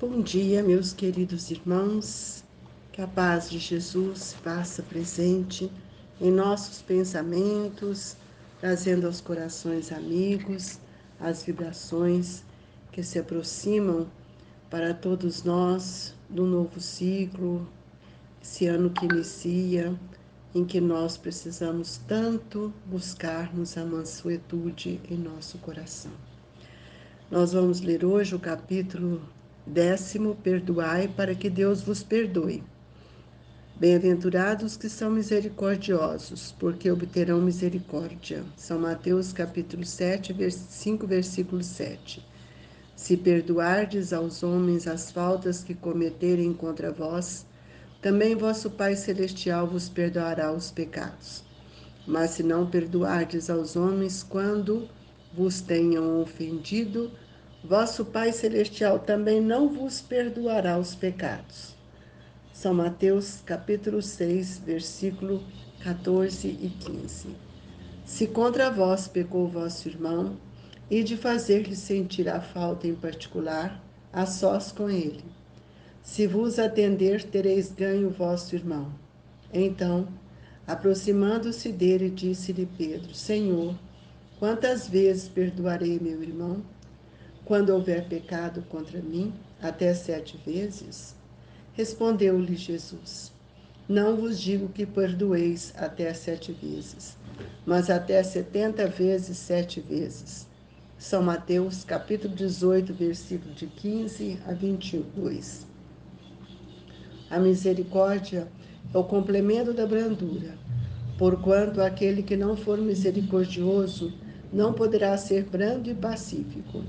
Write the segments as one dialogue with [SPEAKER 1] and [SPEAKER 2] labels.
[SPEAKER 1] Bom dia, meus queridos irmãos. Que a paz de Jesus faça presente em nossos pensamentos, trazendo aos corações amigos as vibrações que se aproximam para todos nós do novo ciclo, esse ano que inicia, em que nós precisamos tanto buscarmos a mansuetude em nosso coração. Nós vamos ler hoje o capítulo 10, Perdoai para que Deus vos perdoe. Bem-aventurados que são misericordiosos, porque obterão misericórdia. São Mateus capítulo 7, 5, versículo 7. Se perdoardes aos homens as faltas que cometerem contra vós, também vosso Pai Celestial vos perdoará os pecados. Mas se não perdoardes aos homens quando vos tenham ofendido, vosso Pai Celestial também não vos perdoará os pecados. São Mateus capítulo 6, versículo 14 e 15. Se contra vós pecou vosso irmão, e de fazer-lhe sentir a falta em particular, a sós com ele. Se vos atender, tereis ganho vosso irmão. Então, aproximando-se dele, disse-lhe Pedro: Senhor, quantas vezes perdoarei meu irmão? Quando houver pecado contra mim, até 7 vezes? Respondeu-lhe Jesus: Não vos digo que perdoeis até 7 vezes, mas até 70 vezes 7 vezes. São Mateus, capítulo 18, versículo de 15 a 22. A misericórdia é o complemento da brandura, porquanto aquele que não for misericordioso não poderá ser brando e pacífico.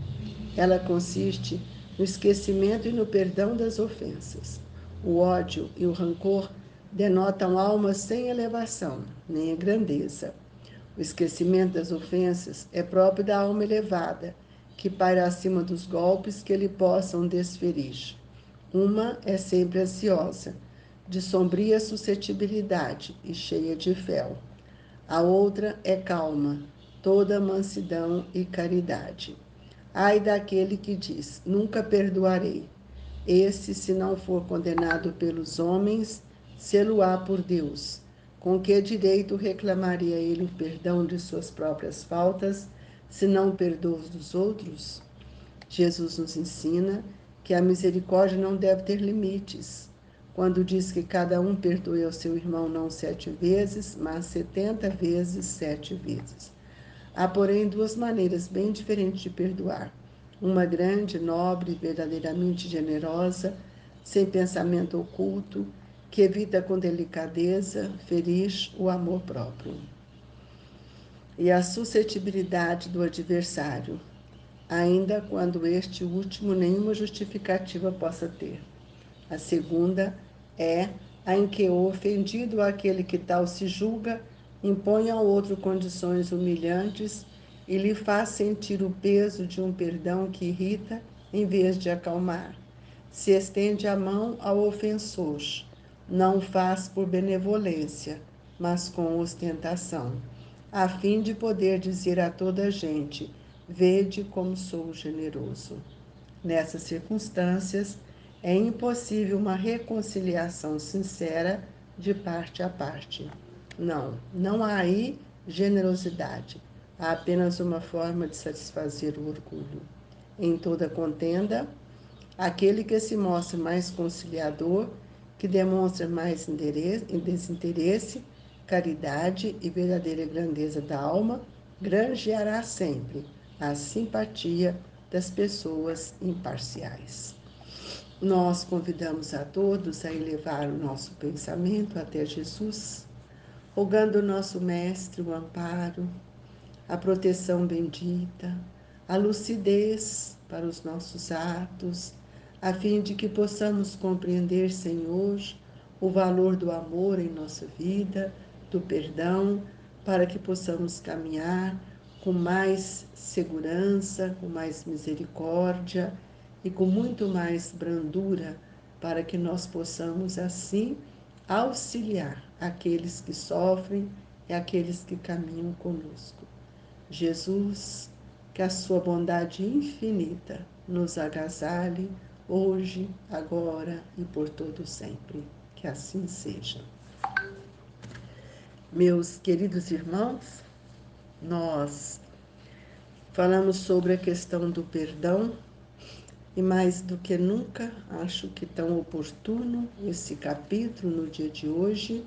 [SPEAKER 1] Ela consiste no esquecimento e no perdão das ofensas. O ódio e o rancor denotam almas sem elevação, nem a grandeza. O esquecimento das ofensas é próprio da alma elevada, que paira acima dos golpes que lhe possam desferir. Uma é sempre ansiosa, de sombria suscetibilidade e cheia de fel. A outra é calma, toda mansidão e caridade. Ai daquele que diz: Nunca perdoarei. Esse, se não for condenado pelos homens, sê-lo-á por Deus. Com que direito reclamaria ele o perdão de suas próprias faltas, se não perdoa os dos outros? Jesus nos ensina que a misericórdia não deve ter limites. Quando diz que cada um perdoe ao seu irmão não 7 vezes, mas 70 vezes 7 vezes. Há, porém, duas maneiras bem diferentes de perdoar. Uma grande, nobre, verdadeiramente generosa, sem pensamento oculto, que evita com delicadeza ferir o amor próprio. E a suscetibilidade do adversário, ainda quando este último nenhuma justificativa possa ter. A segunda é a em que o ofendido, aquele que tal se julga, impõe ao outro condições humilhantes e lhe faz sentir o peso de um perdão que irrita em vez de acalmar. Se estende a mão ao ofensor, não o faz por benevolência, mas com ostentação, a fim de poder dizer a toda a gente: Vede como sou generoso. Nessas circunstâncias, é impossível uma reconciliação sincera de parte a parte. Não há aí generosidade. Há apenas uma forma de satisfazer o orgulho. Em toda contenda, aquele que se mostra mais conciliador, que demonstra mais desinteresse, caridade e verdadeira grandeza da alma, granjeará sempre a simpatia das pessoas imparciais. Nós convidamos a todos a elevar o nosso pensamento até Jesus, rogando ao nosso Mestre o amparo, a proteção bendita, a lucidez para os nossos atos, a fim de que possamos compreender, Senhor, o valor do amor em nossa vida, do perdão, para que possamos caminhar com mais segurança, com mais misericórdia e com muito mais brandura, para que nós possamos assim auxiliar aqueles que sofrem e aqueles que caminham conosco. Jesus, que a sua bondade infinita nos agasalhe, hoje, agora e por todo sempre. Que assim seja. Meus queridos irmãos, nós falamos sobre a questão do perdão e mais do que nunca acho que tão oportuno esse capítulo no dia de hoje,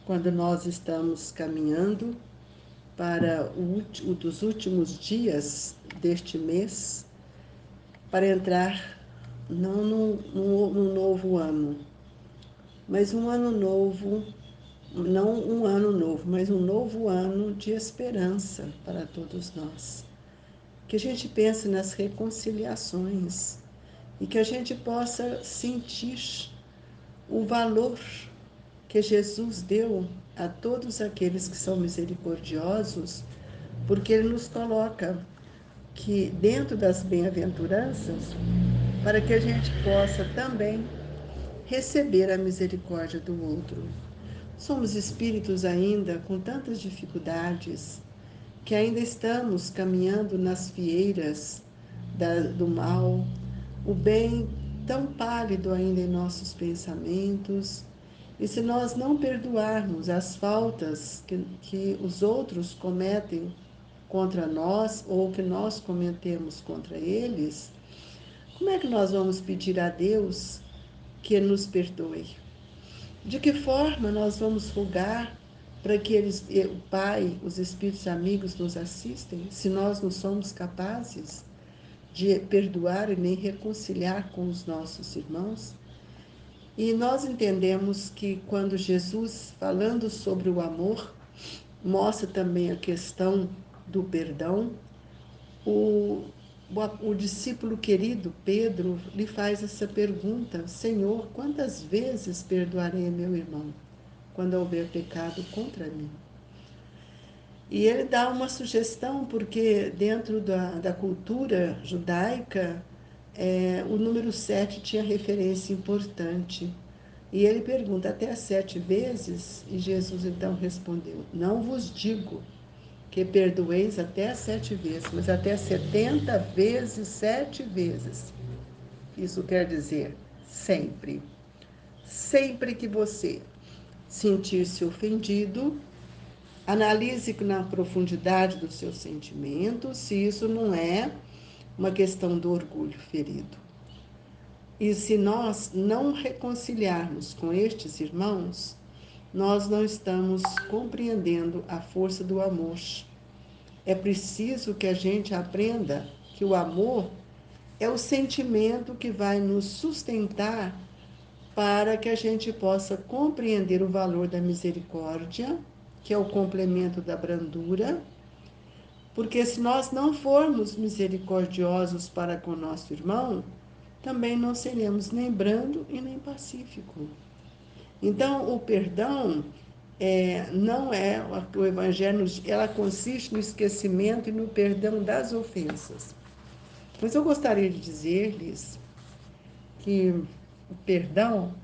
[SPEAKER 1] quando nós estamos caminhando para o dos últimos dias deste mês, para entrar não no novo ano, mas um ano novo, não um ano novo, mas um novo ano de esperança para todos nós. Que a gente pense nas reconciliações e que a gente possa sentir o valor que Jesus deu a todos aqueles que são misericordiosos, porque Ele nos coloca que dentro das bem-aventuranças, para que a gente possa também receber a misericórdia do outro. Somos espíritos ainda com tantas dificuldades, que ainda estamos caminhando nas fieiras do mal, o bem tão pálido ainda em nossos pensamentos. E se nós não perdoarmos as faltas que os outros cometem contra nós ou que nós cometemos contra eles, como é que nós vamos pedir a Deus que nos perdoe? De que forma nós vamos rogar para que eles, o Pai, os Espíritos amigos nos assistem, se nós não somos capazes de perdoar e nem reconciliar com os nossos irmãos? E nós entendemos que quando Jesus, falando sobre o amor, mostra também a questão do perdão, o, o discípulo querido Pedro lhe faz essa pergunta: Senhor, quantas vezes perdoarei meu irmão quando houver pecado contra mim? E ele dá uma sugestão, porque dentro da cultura judaica, o número 7 tinha referência importante. E ele pergunta até 7 vezes, e Jesus então respondeu: Não vos digo que perdoeis até 7 vezes, mas até 70 vezes 7 vezes. Isso quer dizer sempre. Sempre que você sentir-se ofendido, analise na profundidade dos seus sentimentos se isso não é uma questão do orgulho ferido. E se nós não reconciliarmos com estes irmãos, nós não estamos compreendendo a força do amor. É preciso que a gente aprenda que o amor é o sentimento que vai nos sustentar para que a gente possa compreender o valor da misericórdia, que é o complemento da brandura, porque se nós não formos misericordiosos para com nosso irmão, também não seremos nem brando e nem pacífico. Então, o perdão não é o Evangelho, ela consiste no esquecimento e no perdão das ofensas. Mas eu gostaria de dizer-lhes que o perdão,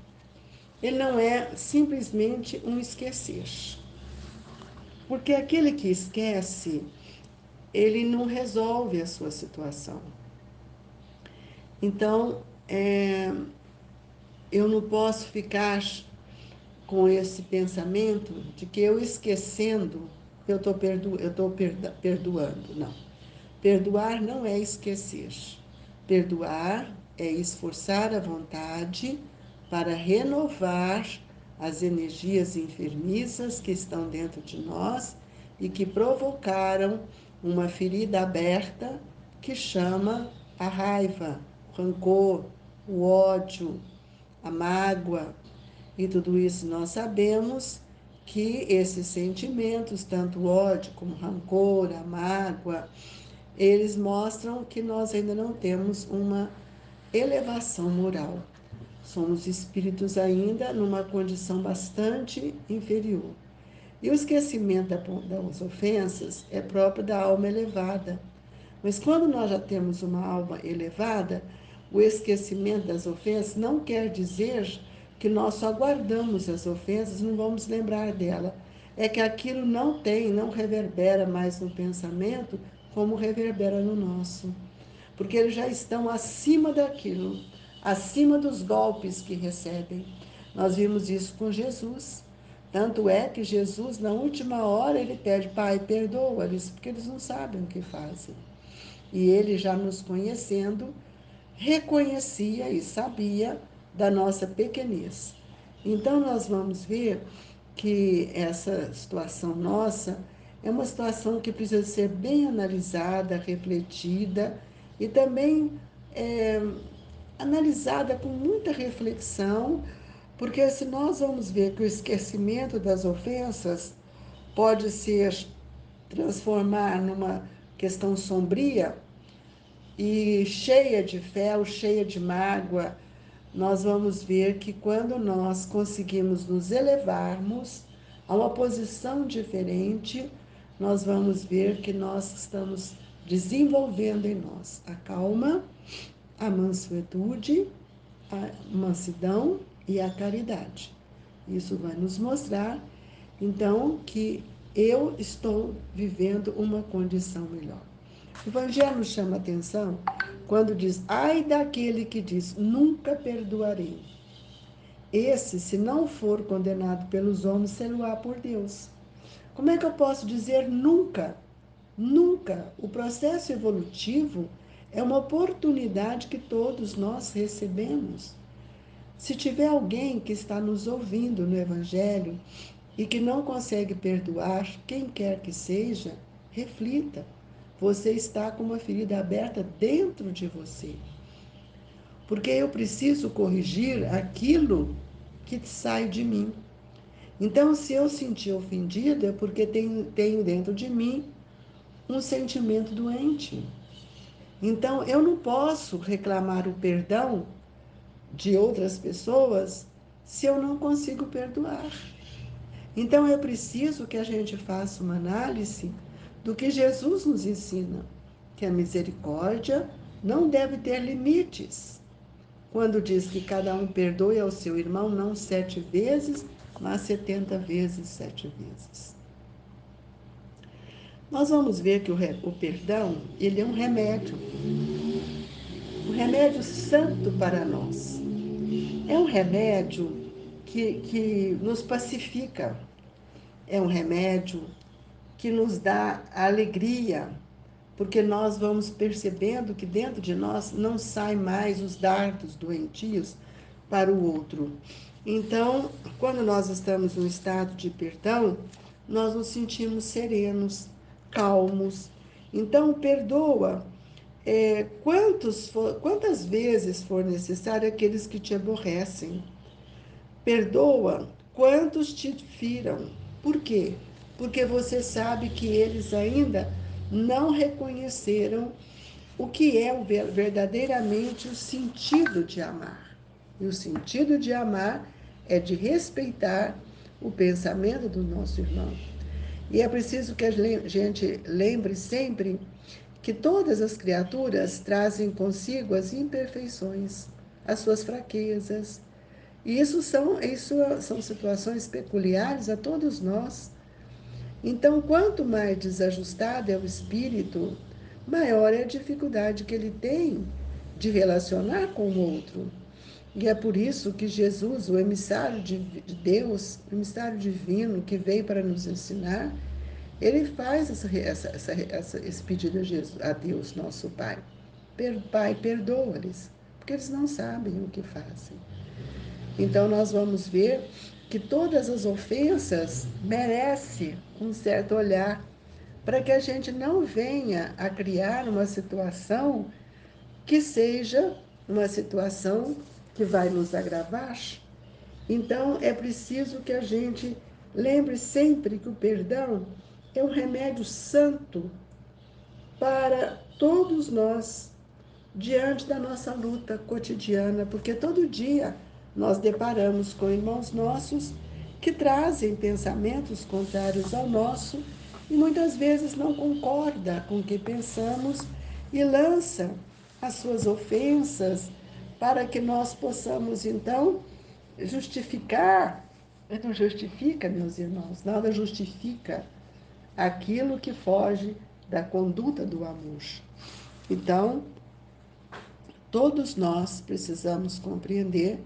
[SPEAKER 1] ele não é simplesmente um esquecer. Porque aquele que esquece, ele não resolve a sua situação. Então, eu não posso ficar com esse pensamento de que eu esquecendo, eu estou perdoando. Não. Perdoar não é esquecer. Perdoar é esforçar a vontade para renovar as energias enfermizas que estão dentro de nós e que provocaram uma ferida aberta que chama a raiva, o rancor, o ódio, a mágoa. E tudo isso nós sabemos que esses sentimentos, tanto o ódio como o rancor, a mágoa, eles mostram que nós ainda não temos uma elevação moral. Somos espíritos ainda numa condição bastante inferior. E o esquecimento das ofensas é próprio da alma elevada. Mas quando nós já temos uma alma elevada, o esquecimento das ofensas não quer dizer que nós só guardamos as ofensas e não vamos lembrar dela. É que aquilo não reverbera mais no pensamento como reverbera no nosso. Porque eles já estão acima daquilo. acima dos golpes que recebem. Nós vimos isso com Jesus. Tanto é que Jesus, na última hora, ele pede: Pai, perdoa-lhes, porque eles não sabem o que fazem. E ele, já nos conhecendo, reconhecia e sabia da nossa pequenez. Então, nós vamos ver que essa situação nossa é uma situação que precisa ser bem analisada, refletida e também é, analisada com muita reflexão, porque se nós vamos ver que o esquecimento das ofensas pode ser transformar numa questão sombria e cheia de fel, cheia de mágoa, nós vamos ver que quando nós conseguimos nos elevarmos a uma posição diferente, nós vamos ver que nós estamos desenvolvendo em nós a calma, a mansuetude, a mansidão e a caridade. Isso vai nos mostrar, então, que eu estou vivendo uma condição melhor. O Evangelho nos chama a atenção quando diz: ai daquele que diz, nunca perdoarei. Esse, se não for condenado pelos homens, será por Deus. Como é que eu posso dizer nunca? Nunca. O processo evolutivo é uma oportunidade que todos nós recebemos. Se tiver alguém que está nos ouvindo no Evangelho e que não consegue perdoar quem quer que seja, reflita. Você está com uma ferida aberta dentro de você. Porque eu preciso corrigir aquilo que sai de mim. Então, se eu sentir ofendida, é porque tenho dentro de mim um sentimento doente. Então, eu não posso reclamar o perdão de outras pessoas se eu não consigo perdoar. Então, é preciso que a gente faça uma análise do que Jesus nos ensina, que a misericórdia não deve ter limites. Quando diz que cada um perdoe ao seu irmão não 7 vezes, mas 70 vezes 7 vezes. Nós vamos ver que o perdão, ele é um remédio santo para nós. É um remédio que nos pacifica, é um remédio que nos dá alegria, porque nós vamos percebendo que dentro de nós não saem mais os dardos doentios para o outro. Então, quando nós estamos no estado de perdão, nós nos sentimos serenos, calmos. Então, perdoa quantas vezes for necessário aqueles que te aborrecem. Perdoa quantos te firam. Por quê? Porque você sabe que eles ainda não reconheceram o que é verdadeiramente o sentido de amar. E o sentido de amar é de respeitar o pensamento do nosso irmão. E é preciso que a gente lembre sempre que todas as criaturas trazem consigo as imperfeições, as suas fraquezas. E isso são situações peculiares a todos nós. Então, quanto mais desajustado é o espírito, maior é a dificuldade que ele tem de relacionar com o outro. E é por isso que Jesus, o emissário de Deus, o emissário divino que veio para nos ensinar, ele faz esse pedido a Deus, nosso Pai. Pai, perdoa-lhes, porque eles não sabem o que fazem. Então, nós vamos ver que todas as ofensas merecem um certo olhar, para que a gente não venha a criar uma situação que seja uma situação que vai nos agravar. Então, é preciso que a gente lembre sempre que o perdão é um remédio santo para todos nós, diante da nossa luta cotidiana, porque todo dia nós deparamos com irmãos nossos que trazem pensamentos contrários ao nosso e muitas vezes não concorda com o que pensamos e lança as suas ofensas para que nós possamos então justificar. Não justifica, meus irmãos, nada justifica aquilo que foge da conduta do amor. Então, Todos nós precisamos compreender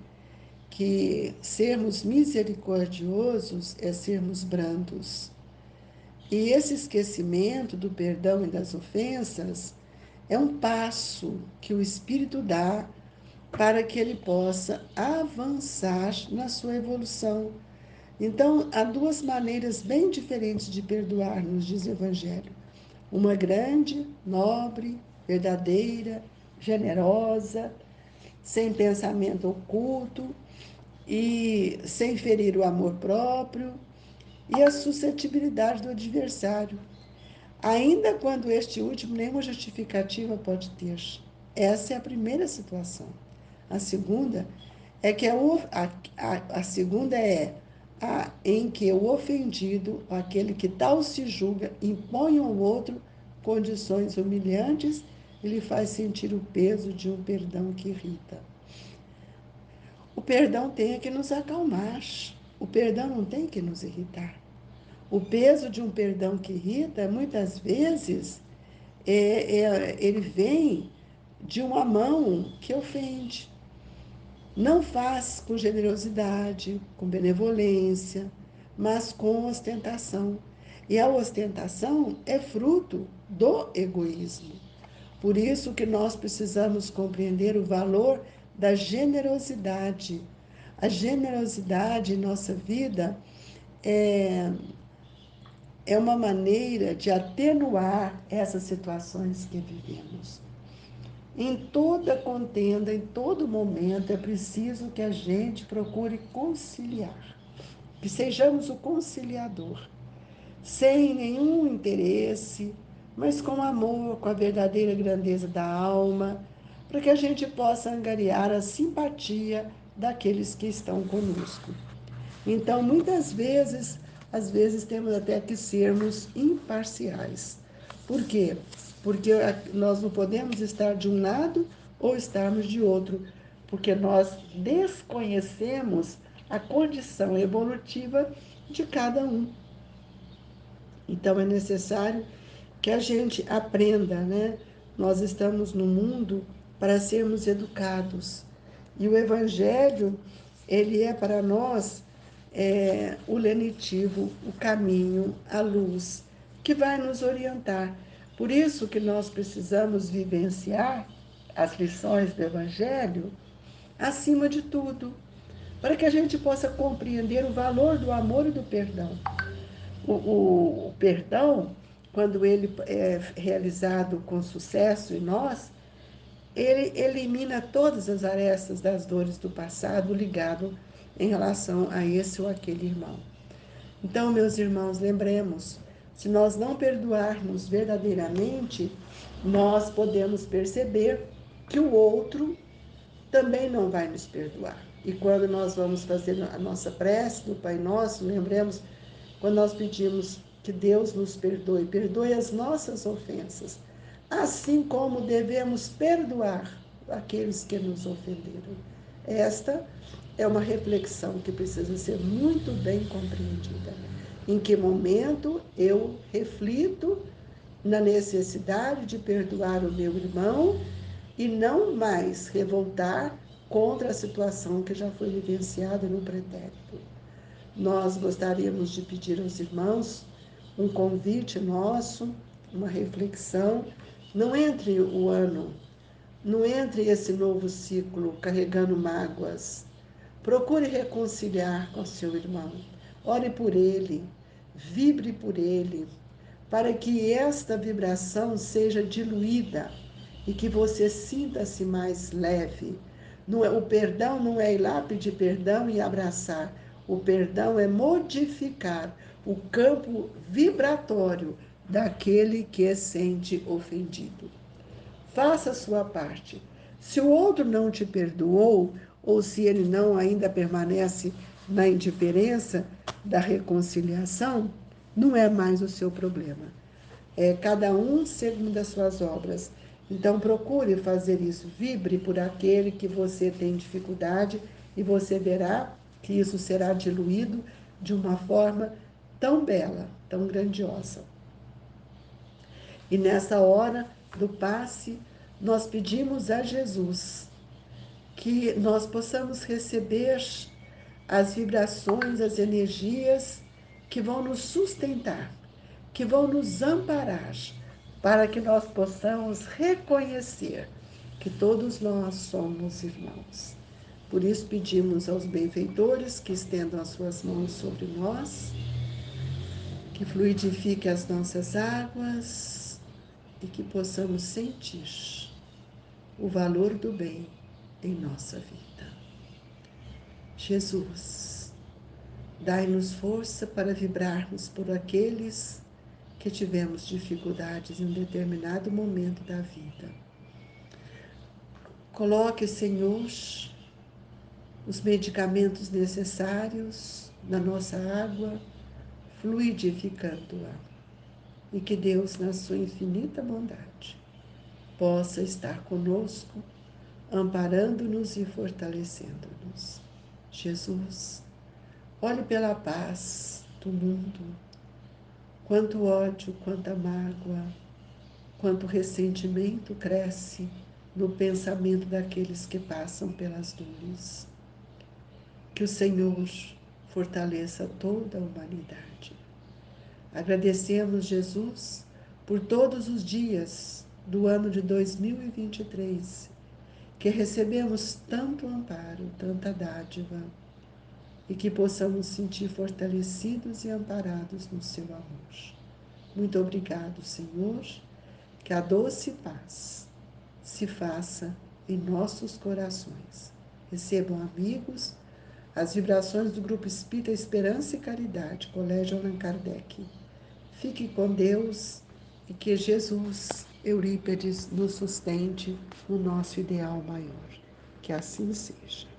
[SPEAKER 1] que sermos misericordiosos é sermos brandos. E esse esquecimento do perdão e das ofensas é um passo que o Espírito dá para que ele possa avançar na sua evolução. Então, há duas maneiras bem diferentes de perdoar, nos diz o Evangelho. Uma grande, nobre, verdadeira, generosa, sem pensamento oculto e sem ferir o amor próprio e a suscetibilidade do adversário, ainda quando este último nenhuma justificativa pode ter. Essa é a primeira situação. A segunda é que a segunda é a em que o ofendido, aquele que tal se julga, impõe ao outro condições humilhantes e lhe faz sentir o peso de um perdão que irrita. O perdão tem que nos acalmar. O perdão não tem que nos irritar. O peso de um perdão que irrita, muitas vezes, ele vem de uma mão que ofende. Não faz com generosidade, com benevolência, mas com ostentação. E a ostentação é fruto do egoísmo. Por isso que nós precisamos compreender o valor da generosidade. A generosidade em nossa vida é uma maneira de atenuar essas situações que vivemos. Em toda contenda, em todo momento, é preciso que a gente procure conciliar, que sejamos o conciliador, sem nenhum interesse, mas com amor, com a verdadeira grandeza da alma, para que a gente possa angariar a simpatia daqueles que estão conosco. Então, muitas vezes, às vezes temos até que sermos imparciais. Por quê? Porque nós não podemos estar de um lado ou estarmos de outro, porque nós desconhecemos a condição evolutiva de cada um. Então, é necessário que a gente aprenda, né? Nós estamos no mundo para sermos educados. E o Evangelho, ele é para nós o lenitivo, o caminho, a luz, que vai nos orientar. Por isso que nós precisamos vivenciar as lições do Evangelho acima de tudo, para que a gente possa compreender o valor do amor e do perdão. O perdão, quando ele é realizado com sucesso em nós, ele elimina todas as arestas das dores do passado ligado em relação a esse ou aquele irmão. Então, meus irmãos, lembremos, se nós não perdoarmos verdadeiramente, nós podemos perceber que o outro também não vai nos perdoar. E quando nós vamos fazer a nossa prece do Pai Nosso, lembremos, quando nós pedimos que Deus nos perdoe, perdoe as nossas ofensas, assim como devemos perdoar aqueles que nos ofenderam. Esta é uma reflexão que precisa ser muito bem compreendida. Em que momento eu reflito na necessidade de perdoar o meu irmão e não mais revoltar contra a situação que já foi vivenciada no pretérito. Nós gostaríamos de pedir aos irmãos um convite nosso, uma reflexão. Não entre o ano, não entre esse novo ciclo carregando mágoas. Procure reconciliar com seu irmão. Ore por ele, vibre por ele, para que esta vibração seja diluída e que você sinta-se mais leve. O perdão não é ir lá pedir perdão e abraçar. O perdão é modificar o campo vibratório daquele que se sente ofendido. Faça a sua parte. Se o outro não te perdoou, ou se ele não ainda permanece na indiferença da reconciliação, não é mais o seu problema. É cada um segundo as suas obras. Então procure fazer isso, vibre por aquele que você tem dificuldade e você verá que isso será diluído de uma forma tão bela, tão grandiosa. E nessa hora do passe, nós pedimos a Jesus que nós possamos receber as vibrações, as energias que vão nos sustentar, que vão nos amparar, para que nós possamos reconhecer que todos nós somos irmãos. Por isso pedimos aos benfeitores que estendam as suas mãos sobre nós, que fluidifique as nossas águas e que possamos sentir o valor do bem em nossa vida. Jesus, dai-nos força para vibrarmos por aqueles que tivemos dificuldades em um determinado momento da vida. Coloque, Senhor, os medicamentos necessários na nossa água, fluidificando-a. E que Deus, na sua infinita bondade, possa estar conosco, amparando-nos e fortalecendo-nos. Jesus, olhe pela paz do mundo. Quanto ódio, quanta mágoa, quanto ressentimento cresce no pensamento daqueles que passam pelas dores. Que o Senhor fortaleça toda a humanidade. Agradecemos, Jesus, por todos os dias do ano de 2023, que recebemos tanto amparo, tanta dádiva, e que possamos sentir fortalecidos e amparados no seu amor. Muito obrigado, Senhor, que a doce paz se faça em nossos corações. Recebam, amigos, as vibrações do Grupo Espírita Esperança e Caridade, Colégio Allan Kardec. Fique com Deus e que Jesus, Eurípedes, nos sustente no nosso ideal maior. Que assim seja.